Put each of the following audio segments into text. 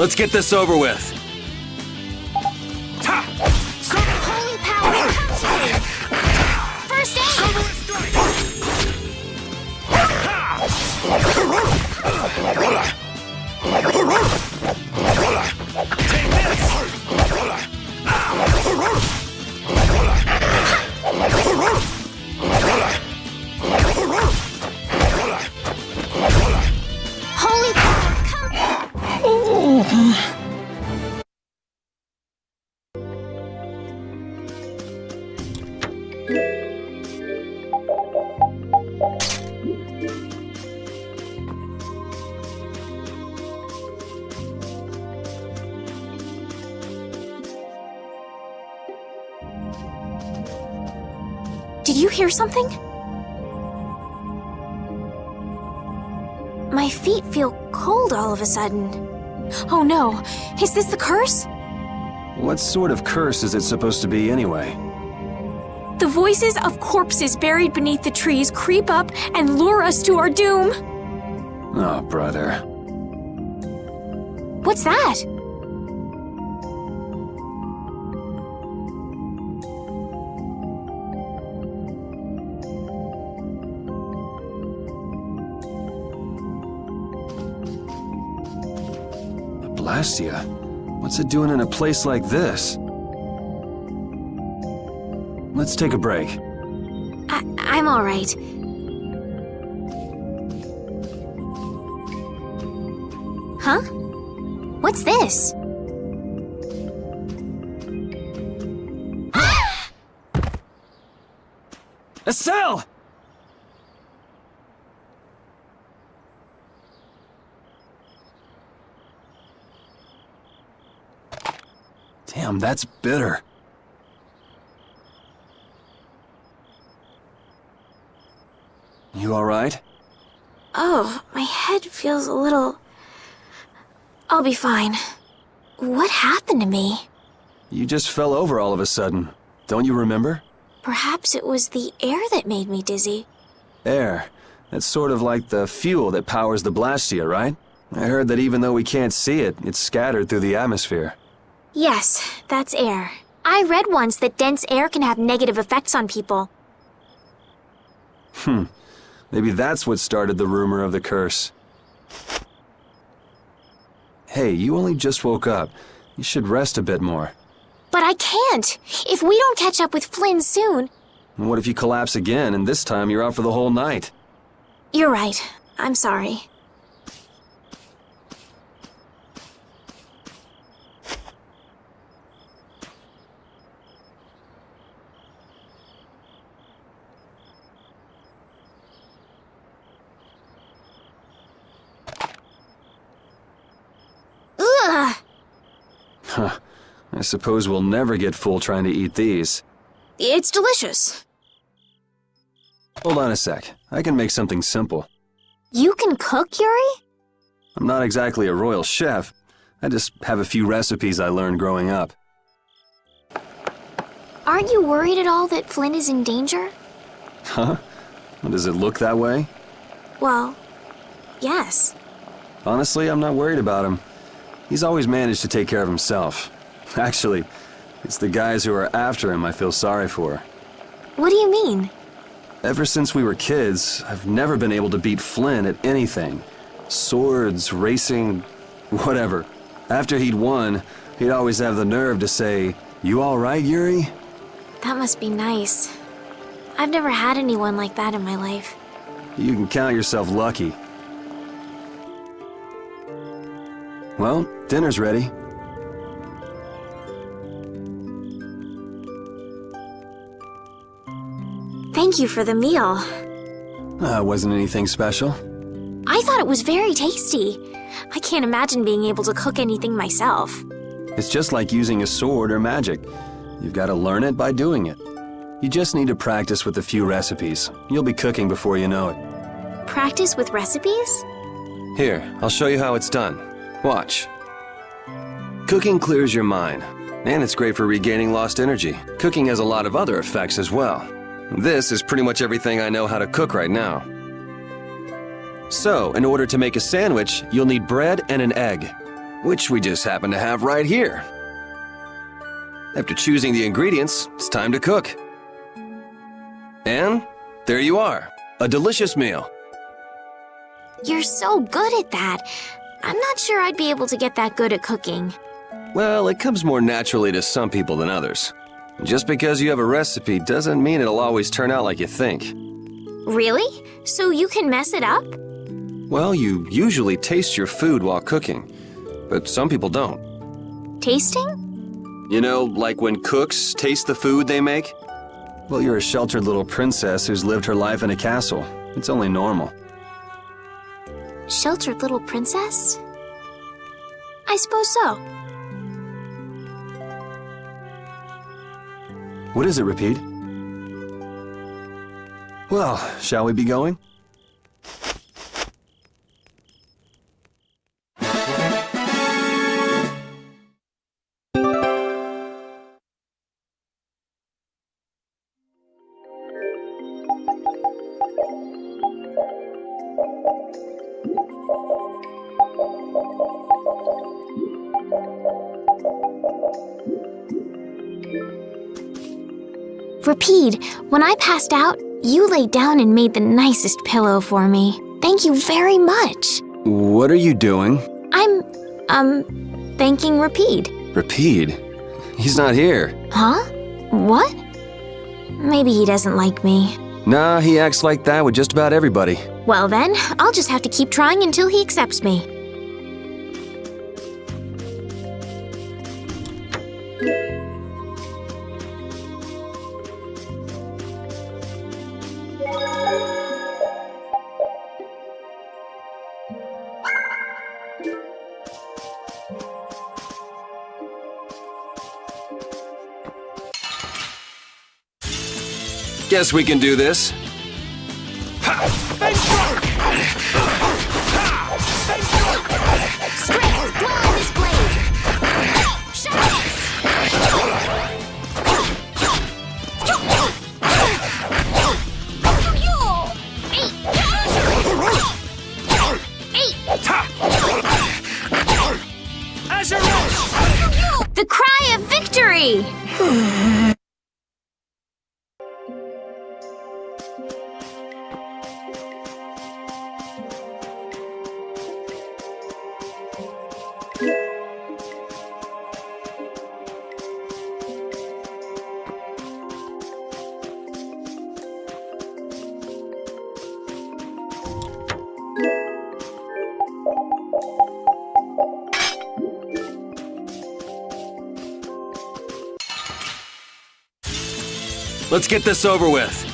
Let's get this over with. Holy power, come to me! First Holy power, come. Did you hear something? My feet feel cold all of a sudden. Oh no, is this the curse? What sort of curse is it supposed to be anyway? The voices of corpses buried beneath the trees creep up and lure us to our doom. Oh, brother. What's that? Blastia? What's it doing in a place like this? Let's take a break. I'm all right. Huh? What's this? Estelle! Damn, that's bitter. You all right? Oh, my head feels a little... I'll be fine. What happened to me? You just fell over all of a sudden. Don't you remember? Perhaps it was the air that made me dizzy. Air. That's sort of like the fuel that powers the Blastia, right? I heard that even though we can't see it, it's scattered through the atmosphere. Yes, that's air. I read once that dense air can have negative effects on people. Maybe that's what started the rumor of the curse. Hey, you only just woke up. You should rest a bit more. But I can't! If we don't catch up with Flynn soon... And what if you collapse again, and this time you're out for the whole night? You're right. I'm sorry. Ugh! Huh. I suppose we'll never get full trying to eat these. It's delicious. Hold on a sec. I can make something simple. You can cook, Yuri? I'm not exactly a royal chef. I just have a few recipes I learned growing up. Aren't you worried at all that Flynn is in danger? Huh? Does it look that way? Well, yes. Honestly, I'm not worried about him. He's always managed to take care of himself. Actually, it's the guys who are after him I feel sorry for. What do you mean? Ever since we were kids, I've never been able to beat Flynn at anything. Swords, racing, whatever. After he'd won, he'd always have the nerve to say, "You all right, Yuri?" That must be nice. I've never had anyone like that in my life. You can count yourself lucky. Well, dinner's ready. Thank you for the meal. Wasn't anything special. I thought it was very tasty. I can't imagine being able to cook anything myself. It's just like using a sword or magic. You've got to learn it by doing it. You just need to practice with a few recipes. You'll be cooking before you know it. Practice with recipes? Here, I'll show you how it's done. Watch. Cooking clears your mind, and it's great for regaining lost energy. Cooking has a lot of other effects as well. This is pretty much everything I know how to cook right now. So, in order to make a sandwich, you'll need bread and an egg. which we just happen to have right here. After choosing the ingredients, it's time to cook. And there you are, a delicious meal. You're so good at that. I'm not sure I'd be able to get that good at cooking. Well, it comes more naturally to some people than others. Just because you have a recipe doesn't mean it'll always turn out like you think. Really? So you can mess it up? Well, you usually taste your food while cooking, but some people don't. Tasting? You know, like when cooks taste the food they make? Well, you're a sheltered little princess who's lived her life in a castle. It's only normal. Sheltered little princess? I suppose so. What is it, Repeat? Well, shall we be going? Repeat, when I passed out, you laid down and made the nicest pillow for me. Thank you very much. What are you doing? I'm thanking Repeat. Repeat? He's not here. Huh? What? Maybe he doesn't like me. Nah, he acts like that with just about everybody. Well then, I'll just have to keep trying until he accepts me. Guess we can do this. Strength, blow on this blade! Shut up! The cry of victory! Let's get this over with.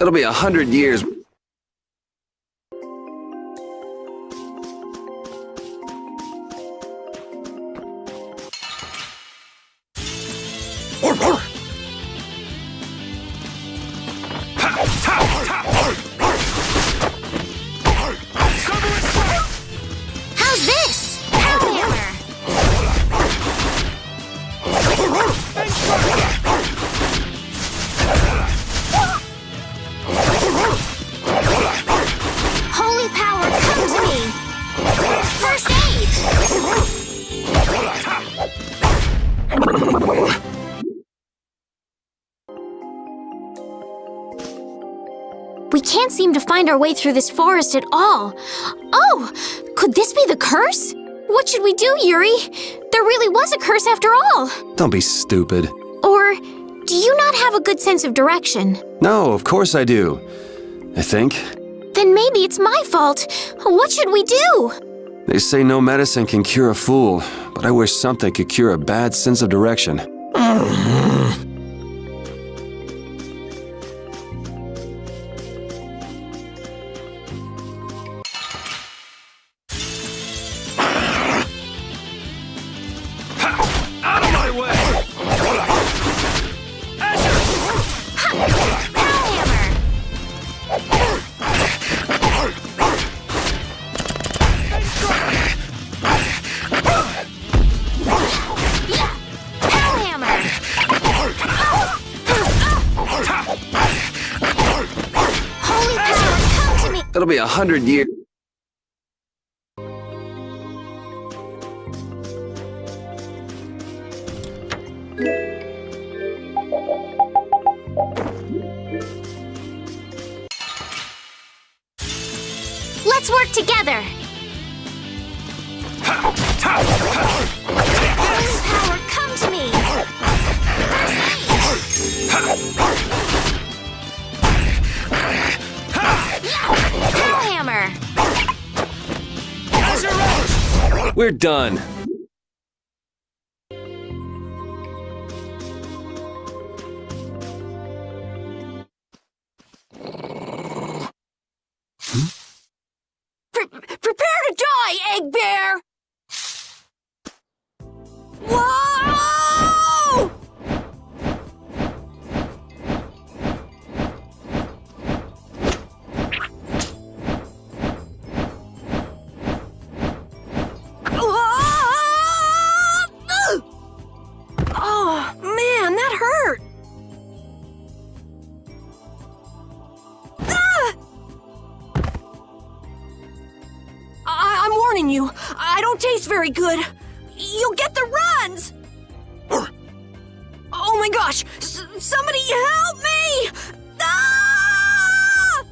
It'll be 100 years. How's this? Hellhammer! Holy power, come to me! First aid! We can't seem to find our way through this forest at all. Oh! Could this be the curse? What should we do, Yuri? There really was a curse after all. Don't be stupid. Or do you not have a good sense of direction? No, of course I do. I think. Then maybe it's my fault. What should we do? They say no medicine can cure a fool, but I wish something could cure a bad sense of direction. Out of my way! That'll be 100 years. Let's work together. Power, come to me. Hammer. We're done. Prepare to die, Egg Bear! Whoa! Oh, man, that hurt! I'm warning you, I don't taste very good. You'll get the runs! Oh my gosh! Somebody help me! Ah!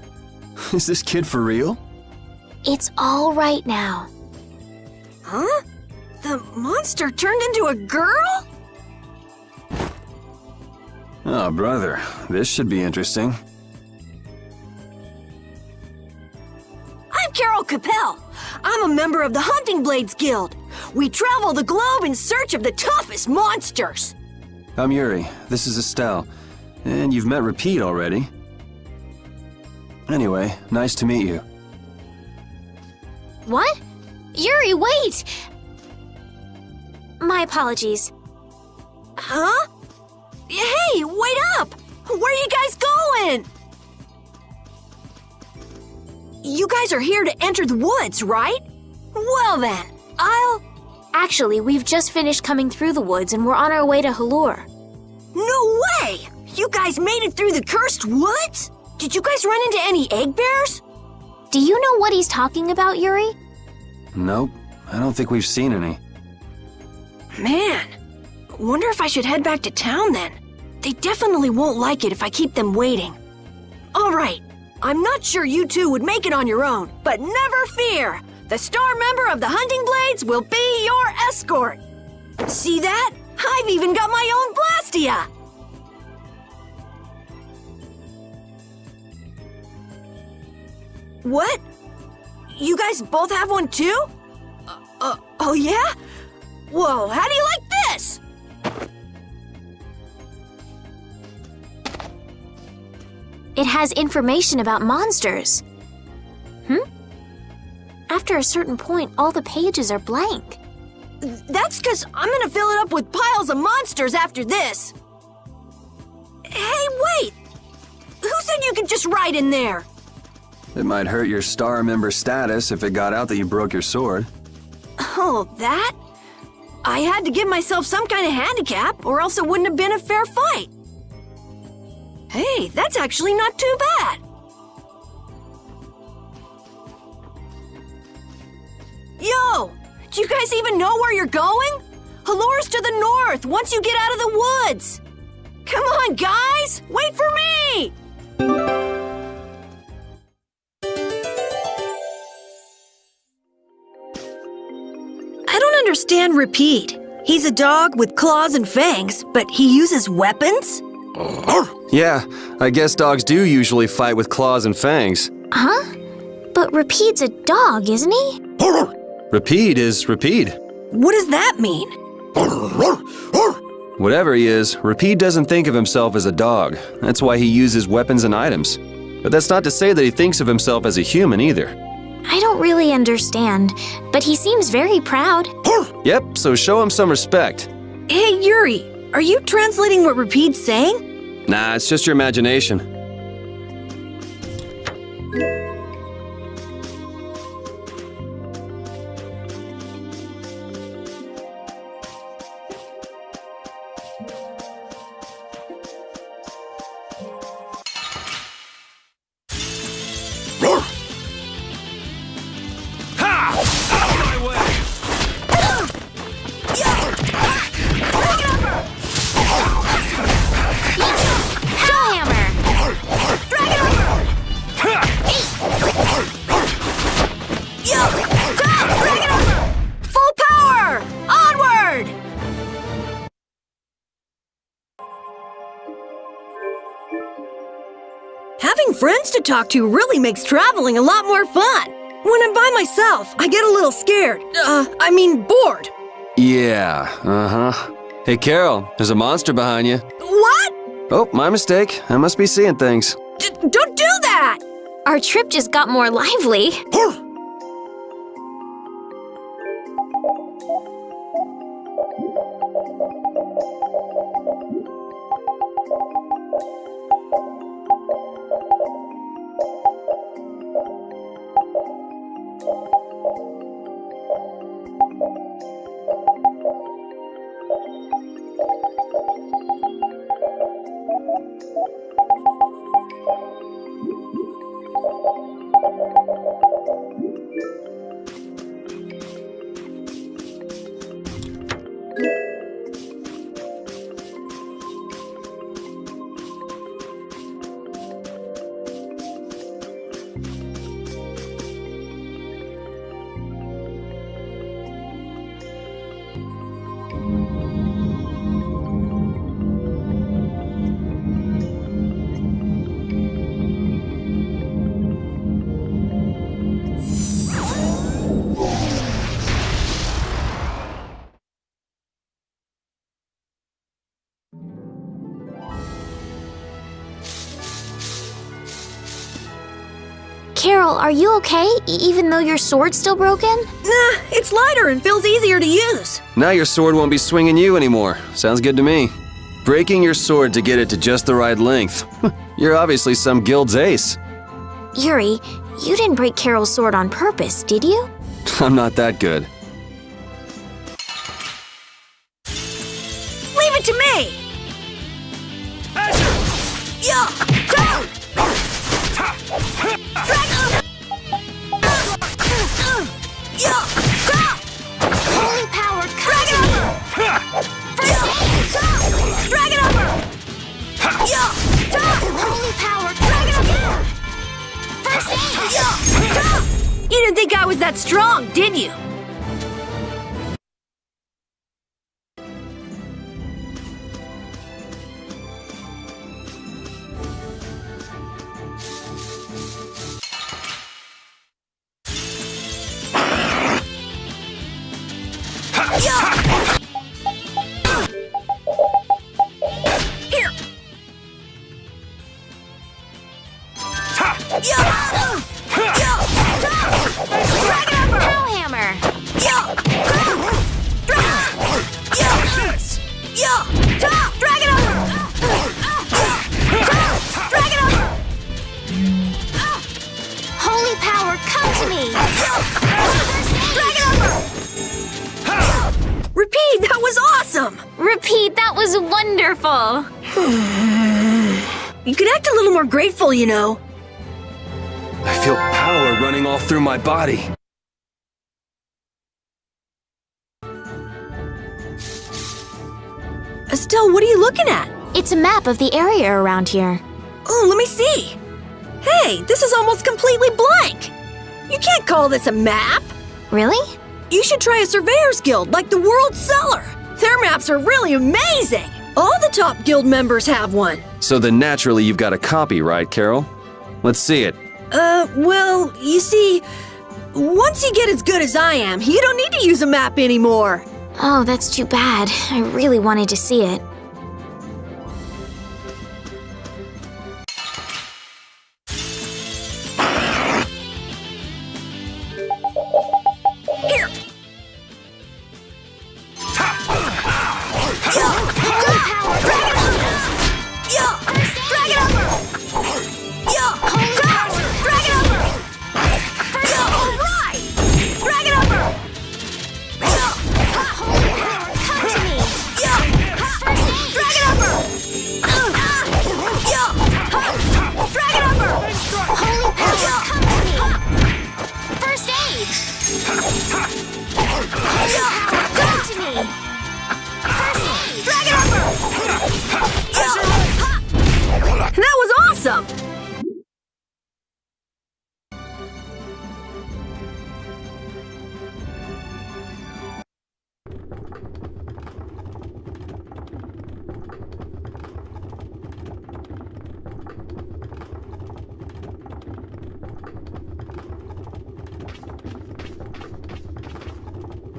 Is this kid for real? It's all right now. Huh? The monster turned into a girl? Oh, brother, this should be interesting. I'm Carol Capel. I'm a member of the Hunting Blades Guild. We travel the globe in search of the toughest monsters. I'm Yuri. This is Estelle. And you've met Repeat already. Anyway, nice to meet you. What? Yuri, wait! My apologies. Huh? Hey, wait up! Where are you guys going? You guys are here to enter the woods, right? Well then, Actually, we've just finished coming through the woods and we're on our way to Halur. No way! You guys made it through the cursed woods? Did you guys run into any egg bears? Do you know what he's talking about, Yuri? Nope, I don't think we've seen any. Man, wonder if I should head back to town then. They definitely won't like it if I keep them waiting. All right, I'm not sure you two would make it on your own, but never fear. The star member of the Hunting Blades will be your escort. See that? I've even got my own Blastia. What? You guys both have one too? Oh yeah? Whoa, how do you like this? It has information about monsters. After a certain point, all the pages are blank. That's because I'm gonna fill it up with piles of monsters after this. Hey, wait! Who said you could just write in there? It might hurt your star member status if it got out that you broke your sword. Oh, that? I had to give myself some kind of handicap, or else it wouldn't have been a fair fight. Hey, that's actually not too bad. Yo! Do you guys even know where you're going? Halur's to the north, once you get out of the woods! Come on, guys! Wait for me! I don't understand Repeat. He's a dog with claws and fangs, but he uses weapons? Yeah, I guess dogs do usually fight with claws and fangs. Huh? But Repeat's a dog, isn't he? Repeat is Repeat. What does that mean? Whatever he is, Repeat doesn't think of himself as a dog. That's why he uses weapons and items. But that's not to say that he thinks of himself as a human either. I don't really understand, but he seems very proud. Yep, so show him some respect. Hey, Yuri, are you translating what Repeat's saying? Nah, it's just your imagination. talk to really makes traveling a lot more fun. When I'm by myself, I get a little scared. Bored. Yeah, uh-huh. Hey, Carol, there's a monster behind you. What? Oh, my mistake. I must be seeing things. Don't do that! Our trip just got more lively. Carol, are you okay, even though your sword's still broken? Nah, it's lighter and feels easier to use. Now your sword won't be swinging you anymore. Sounds good to me. Breaking your sword to get it to just the right length. You're obviously some guild's ace. Yuri, you didn't break Carol's sword on purpose, did you? I'm not that good. Leave it to me! Yeah! Holy power, drag it over! First aid! Drag it over! Holy power, drag it over! First aid! You didn't think I was that strong, did you? Here! Pow hammer! Drag it over! Drag it over! Holy power, come to me! Drag it over! Repeat, that was awesome! Repeat, that was wonderful! You could act a little more grateful, you know. I feel power running all through my body. Estelle, what are you looking at? It's a map of the area around here. Oh, let me see. Hey, this is almost completely blank. You can't call this a map. Really? You should try a surveyor's guild like the World Cellar. Their maps are really amazing. All the top guild members have one. So then naturally you've got a copy, right, Carol? Let's see it. Well, you see, once you get as good as I am, you don't need to use a map anymore. Oh, that's too bad. I really wanted to see it. Here. Drag it over! Drag it over! All right! Drag it over! Holy power, come to me! First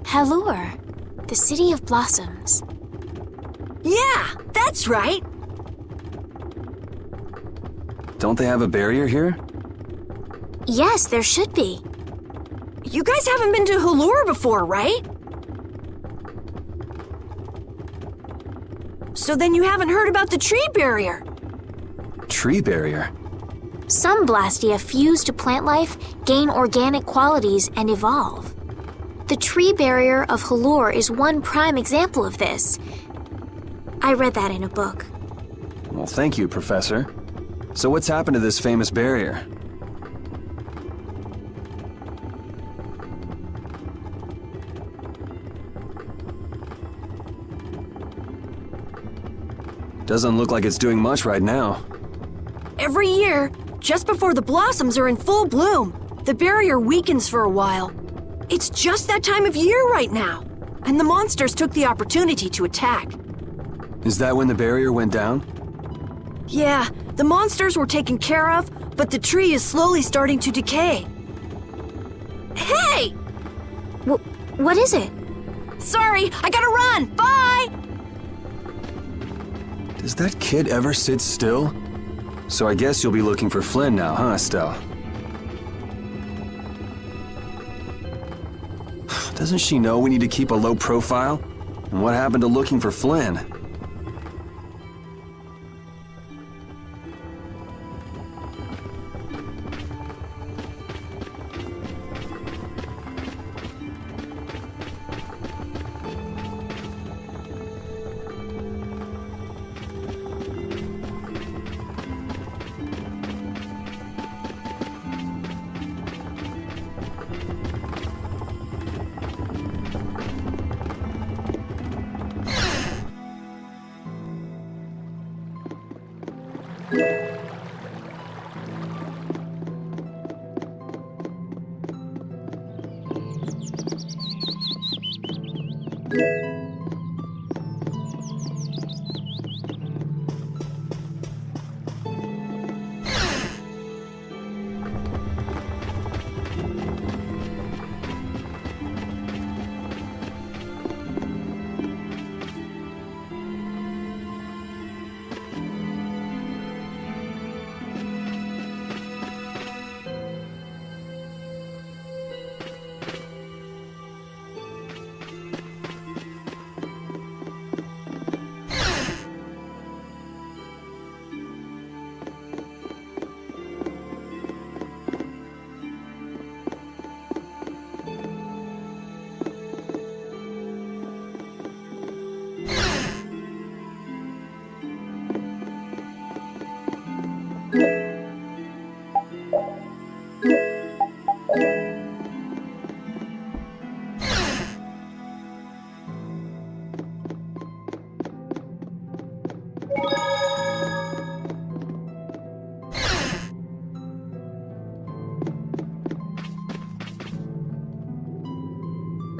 Halure, the city of blossoms. Yeah, that's right. Don't they have a barrier here? Yes, there should be. You guys haven't been to Halure before, right? So then you haven't heard about the tree barrier. Tree barrier? Some Blastia fuse to plant life, gain organic qualities, and evolve. The tree barrier of Halure is one prime example of this. I read that in a book. Well, thank you, Professor. So what's happened to this famous barrier? Doesn't look like it's doing much right now. Every year, just before the blossoms are in full bloom, the barrier weakens for a while. It's just that time of year right now, and the monsters took the opportunity to attack. Is that when the barrier went down? Yeah, the monsters were taken care of, but the tree is slowly starting to decay. Hey! What is it? Sorry, I gotta run! Bye! Does that kid ever sit still? So I guess you'll be looking for Flynn now, huh, Estelle? Doesn't she know we need to keep a low profile? And what happened to looking for Flynn?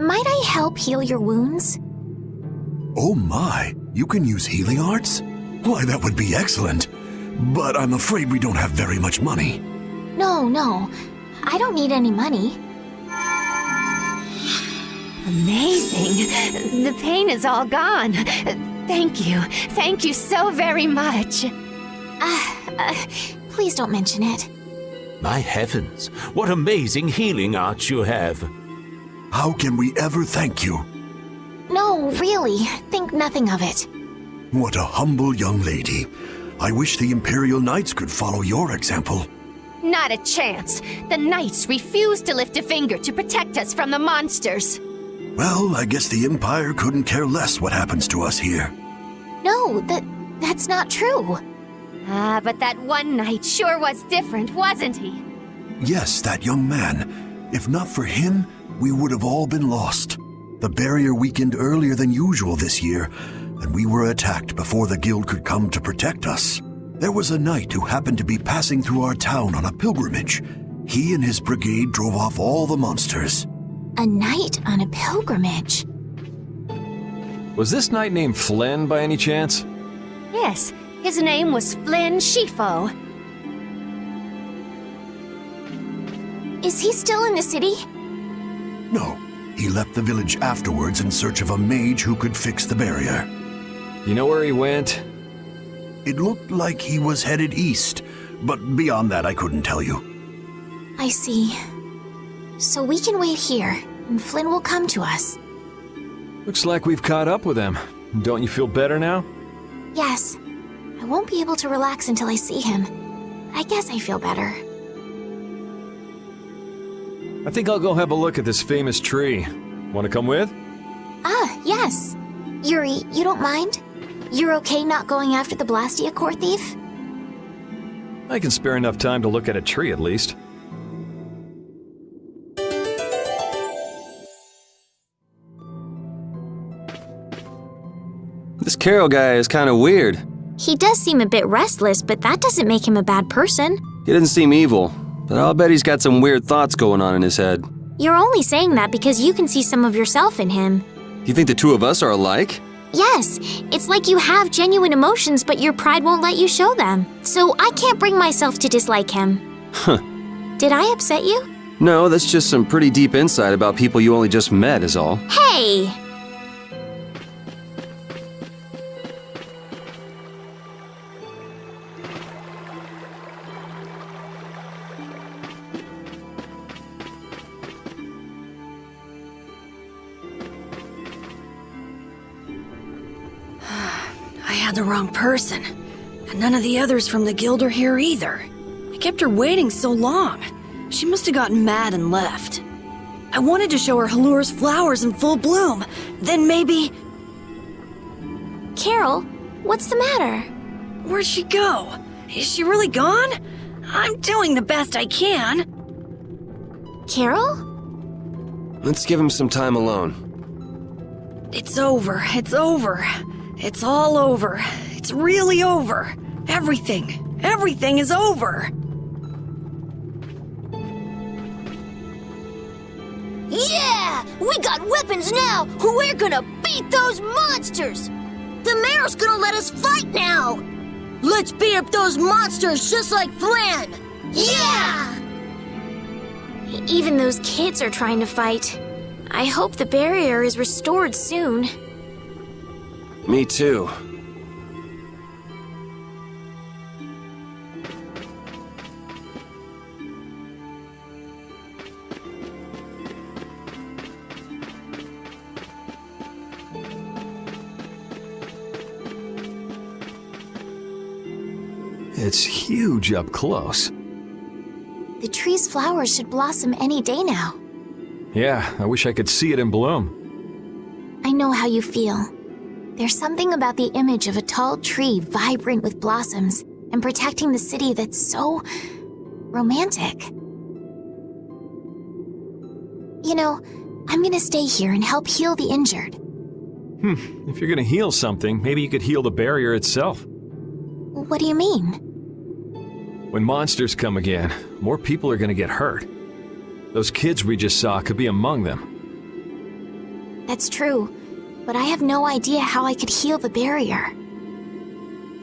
Might I help heal your wounds? Oh my, you can use healing arts? Why, that would be excellent. But I'm afraid we don't have very much money. No, I don't need any money. Amazing. The pain is all gone. Thank you so very much. Please don't mention it. My heavens, what amazing healing arts you have. How can we ever thank you? No, really, think nothing of it. What a humble young lady. I wish the Imperial Knights could follow your example. Not a chance. The Knights refuse to lift a finger to protect us from the monsters. Well, I guess the Empire couldn't care less what happens to us here. No, that's not true. But that one Knight sure was different, wasn't he? Yes, that young man. If not for him, we would have all been lost. The barrier weakened earlier than usual this year, and we were attacked before the guild could come to protect us. There was a knight who happened to be passing through our town on a pilgrimage. He and his brigade drove off all the monsters. A knight on a pilgrimage. Was this knight named Flynn by any chance? Yes, his name was Flynn Shifo. Is he still in the city? No, He left the village afterwards in search of a mage who could fix the barrier. You know where he went? It looked like he was headed east, but beyond that I couldn't tell you. I see. So we can wait here, and Flynn will come to us. Looks like we've caught up with him. Don't you feel better now? Yes. I won't be able to relax until I see him. I guess I feel better. I think I'll go have a look at this famous tree. Want to come with? Ah, yes. Yuri, you don't mind? You're okay not going after the Blastia core thief? I can spare enough time to look at a tree at least. This Carol guy is kind of weird. He does seem a bit restless, but that doesn't make him a bad person. He doesn't seem evil, but I'll bet he's got some weird thoughts going on in his head. You're only saying that because you can see some of yourself in him. You think the two of us are alike? Yes, it's like you have genuine emotions, but your pride won't let you show them. So I can't bring myself to dislike him. Huh. Did I upset you? No, that's just some pretty deep insight about people you only just met is all. Hey! I had the wrong person. And none of the others from the guild are here either. I kept her waiting so long. She must have gotten mad and left. I wanted to show her Halur's flowers in full bloom. Then maybe... Carol, what's the matter? Where'd she go? Is she really gone? I'm doing the best I can. Carol? Let's give him some time alone. It's over. It's over. It's all over. It's really over. Everything is over. Yeah! We got weapons now! We're gonna beat those monsters! The mayor's gonna let us fight now! Let's beat up those monsters just like Flynn! Yeah! Even those kids are trying to fight. I hope the barrier is restored soon. Me too. It's huge up close. The tree's flowers should blossom any day now. Yeah, I wish I could see it in bloom. I know how you feel. There's something about the image of a tall tree vibrant with blossoms and protecting the city that's so romantic. You know, I'm gonna stay here and help heal the injured. If you're gonna heal something, maybe you could heal the barrier itself. What do you mean? When monsters come again, more people are gonna get hurt. Those kids we just saw could be among them. That's true, but I have no idea how I could heal the barrier.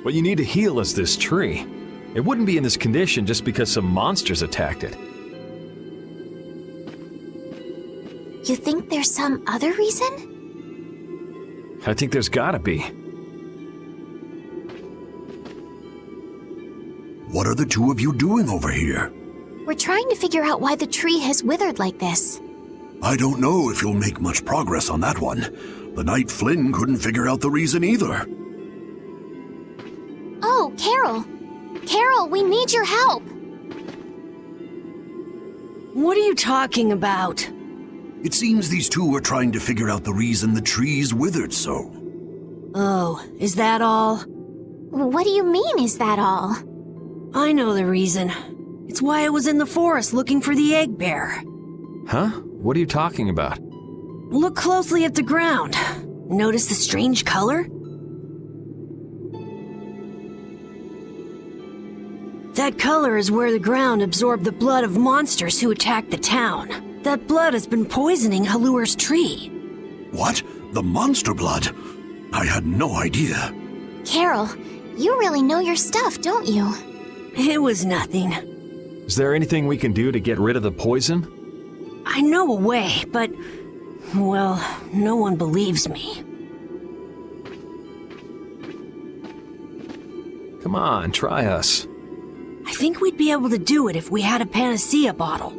What you need to heal is this tree. It wouldn't be in this condition just because some monsters attacked it. You think there's some other reason? I think there's gotta be. What are the two of you doing over here? We're trying to figure out why the tree has withered like this. I don't know if you'll make much progress on that one. The night Flynn couldn't figure out the reason either. Oh, Carol! Carol, we need your help! What are you talking about? It seems these two are trying to figure out the reason the trees withered so. Oh, is that all? What do you mean, is that all? I know the reason. It's why I was in the forest looking for the egg bear. Huh? What are you talking about? Look closely at the ground. Notice the strange color? That color is where the ground absorbed the blood of monsters who attacked the town. That blood has been poisoning Halur's tree. What? The monster blood? I had no idea. Carol, you really know your stuff, don't you? It was nothing. Is there anything we can do to get rid of the poison? I know a way, but Well, no one believes me. Come on, try us. I think we'd be able to do it if we had a panacea bottle.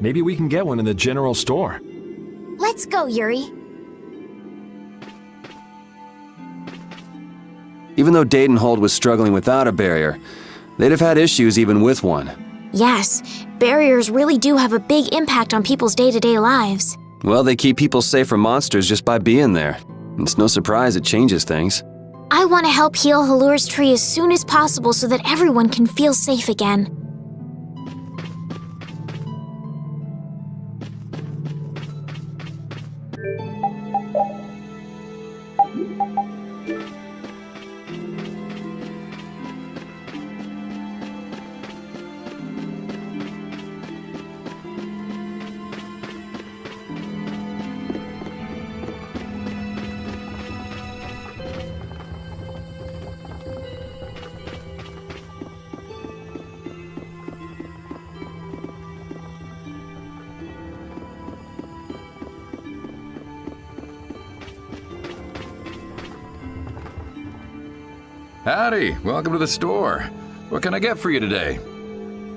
Maybe we can get one in the general store. Let's go, Yuri. Even though Dadenhold was struggling without a barrier, they'd have had issues even with one. Yes, barriers really do have a big impact on people's day-to-day lives. Well, they keep people safe from monsters just by being there. It's no surprise it changes things. I want to help heal Halur's tree as soon as possible so that everyone can feel safe again. Howdy, welcome to the store. What can I get for you today?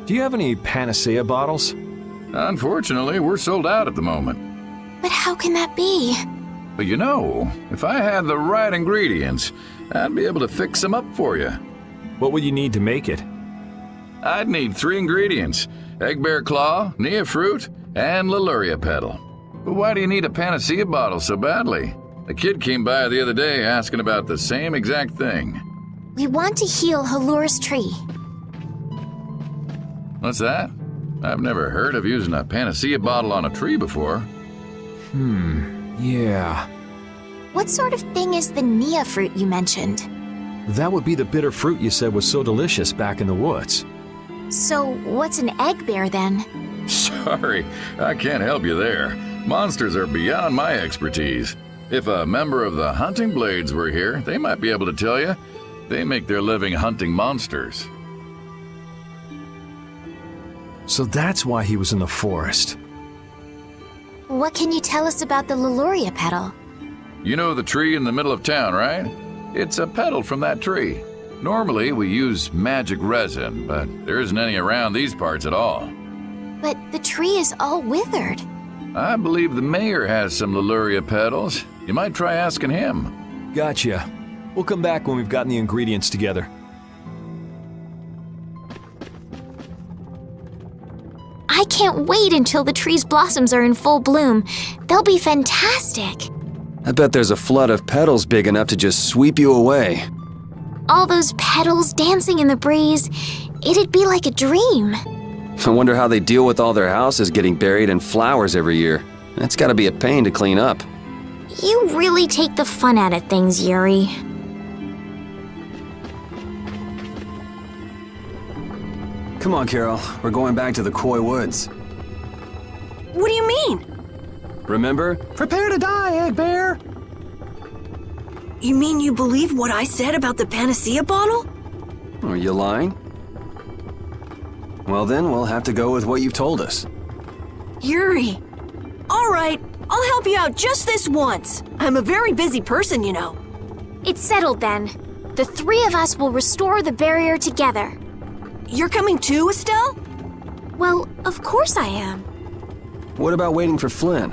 Do you have any panacea bottles? Unfortunately, we're sold out at the moment. But how can that be? But you know, if I had the right ingredients, I'd be able to fix them up for you. What would you need to make it? I'd need 3 ingredients: egg bear claw, nia fruit, and Leluria petal. But why do you need a panacea bottle so badly? A kid came by the other day asking about the same exact thing. We want to heal Halur's tree. What's that? I've never heard of using a panacea bottle on a tree before. Yeah. What sort of thing is the nia fruit you mentioned? That would be the bitter fruit you said was so delicious back in the woods. So, what's an egg bear then? Sorry, I can't help you there. Monsters are beyond my expertise. If a member of the Hunting Blades were here, they might be able to tell you. They make their living hunting monsters. So that's why he was in the forest. What can you tell us about the Leluria petal? You know the tree in the middle of town, right? It's a petal from that tree. Normally, we use magic resin, but there isn't any around these parts at all. But the tree is all withered. I believe the mayor has some Leluria petals. You might try asking him. Gotcha. We'll come back when we've gotten the ingredients together. I can't wait until the tree's blossoms are in full bloom. They'll be fantastic. I bet there's a flood of petals big enough to just sweep you away. All those petals dancing in the breeze. It'd be like a dream. I wonder how they deal with all their houses getting buried in flowers every year. That's gotta be a pain to clean up. You really take the fun out of things, Yuri. Come on, Carol. We're going back to the Koi Woods. What do you mean? Remember? Prepare to die, Egg Bear! You mean you believe what I said about the panacea bottle? Are you lying? Well then, we'll have to go with what you've told us. Yuri. All right, I'll help you out just this once. I'm a very busy person, you know. It's settled then. The 3 of us will restore the barrier together. You're coming too, Estelle? Well, of course I am. What about waiting for Flynn?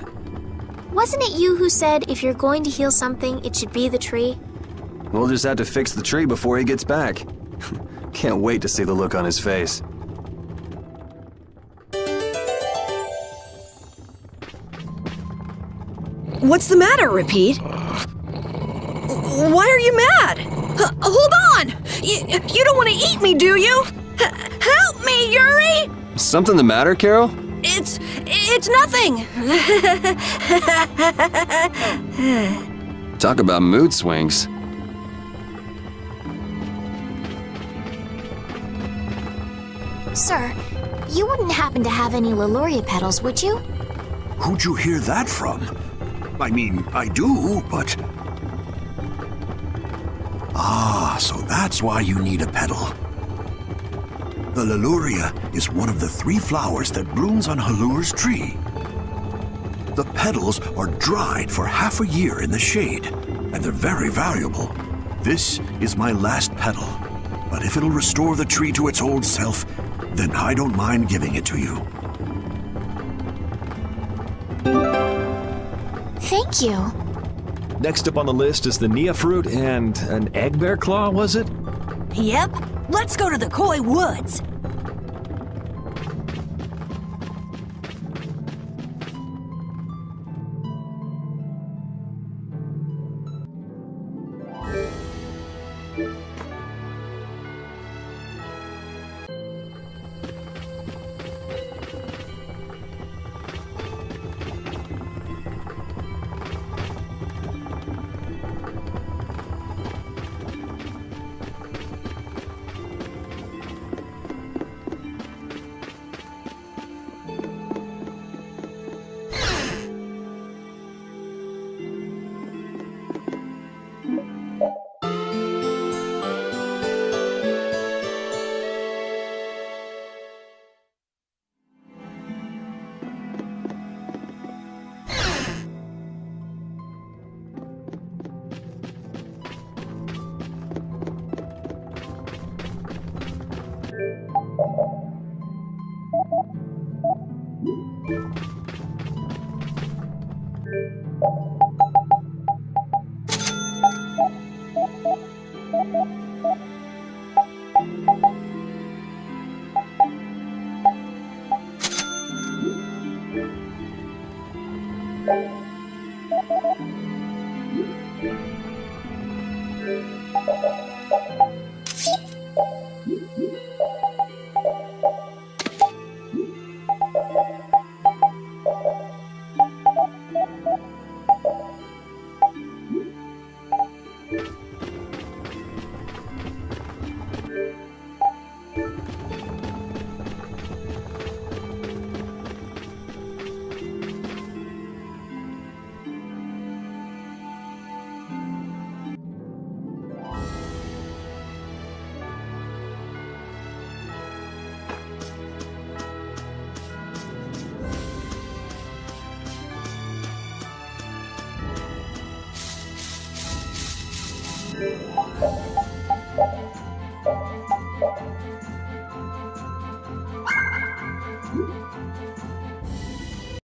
Wasn't it you who said if you're going to heal something, it should be the tree? We'll just have to fix the tree before he gets back. Can't wait to see the look on his face. What's the matter, Repeat? Why are you mad? Hold on! You don't want to eat me, do you? Help me, Yuri! Something the matter, Carol? It's nothing. Talk about mood swings. Sir, you wouldn't happen to have any Leluria petals, would you? Who'd you hear that from? I mean, I do, but... Ah, so that's why you need a petal. The Leluria is one of the 3 flowers that blooms on Halur's tree. The petals are dried for half a year in the shade, and they're very valuable. This is my last petal, but if it'll restore the tree to its old self, then I don't mind giving it to you. Thank you. Next up on the list is the Nia fruit and an egg bear claw, was it? Yep. Let's go to the Koi Woods.